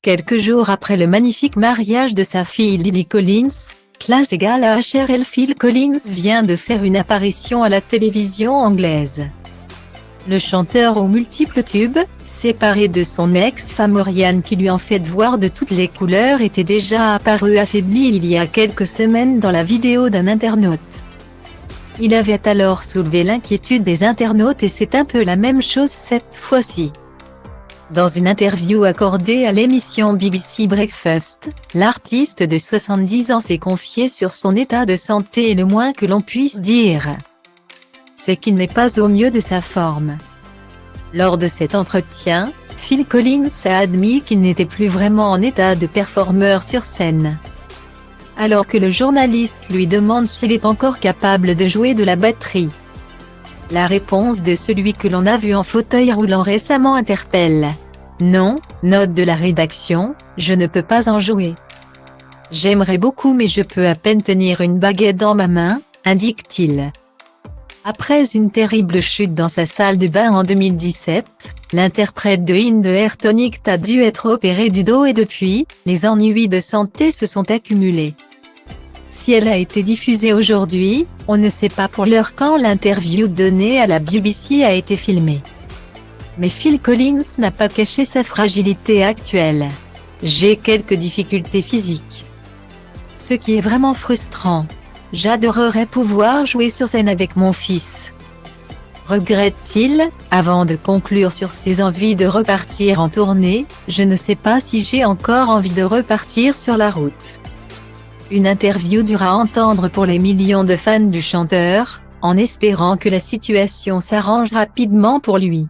Quelques jours après le magnifique mariage de sa fille Lily Collins, classe égale à HRL, Phil Collins vient de faire une apparition à la télévision anglaise. Le chanteur aux multiples tubes, séparé de son ex-femme Oriane qui lui en fait voir de toutes les couleurs, était déjà apparu affaibli il y a quelques semaines dans la vidéo d'un internaute. Il avait alors soulevé l'inquiétude des internautes et c'est un peu la même chose cette fois-ci. Dans une interview accordée à l'émission BBC Breakfast, l'artiste de 70 ans s'est confié sur son état de santé et le moins que l'on puisse dire, c'est qu'il n'est pas au mieux de sa forme. Lors de cet entretien, Phil Collins a admis qu'il n'était plus vraiment en état de performeur sur scène. Alors que le journaliste lui demande s'il est encore capable de jouer de la batterie. La réponse de celui que l'on a vu en fauteuil roulant récemment interpelle. Non, note de la rédaction, je ne peux pas en jouer. J'aimerais beaucoup mais je peux à peine tenir une baguette dans ma main, indique-t-il. Après une terrible chute dans sa salle de bain en 2017, l'interprète de In the Air Tonic a dû être opéré du dos et depuis, les ennuis de santé se sont accumulés. Si elle a été diffusée aujourd'hui, on ne sait pas pour l'heure quand l'interview donnée à la BBC a été filmée. Mais Phil Collins n'a pas caché sa fragilité actuelle. J'ai quelques difficultés physiques. Ce qui est vraiment frustrant. J'adorerais pouvoir jouer sur scène avec mon fils. Regrette-t-il, avant de conclure sur ses envies de repartir en tournée, je ne sais pas si j'ai encore envie de repartir sur la route. Une interview dure à entendre pour les millions de fans du chanteur, en espérant que la situation s'arrange rapidement pour lui.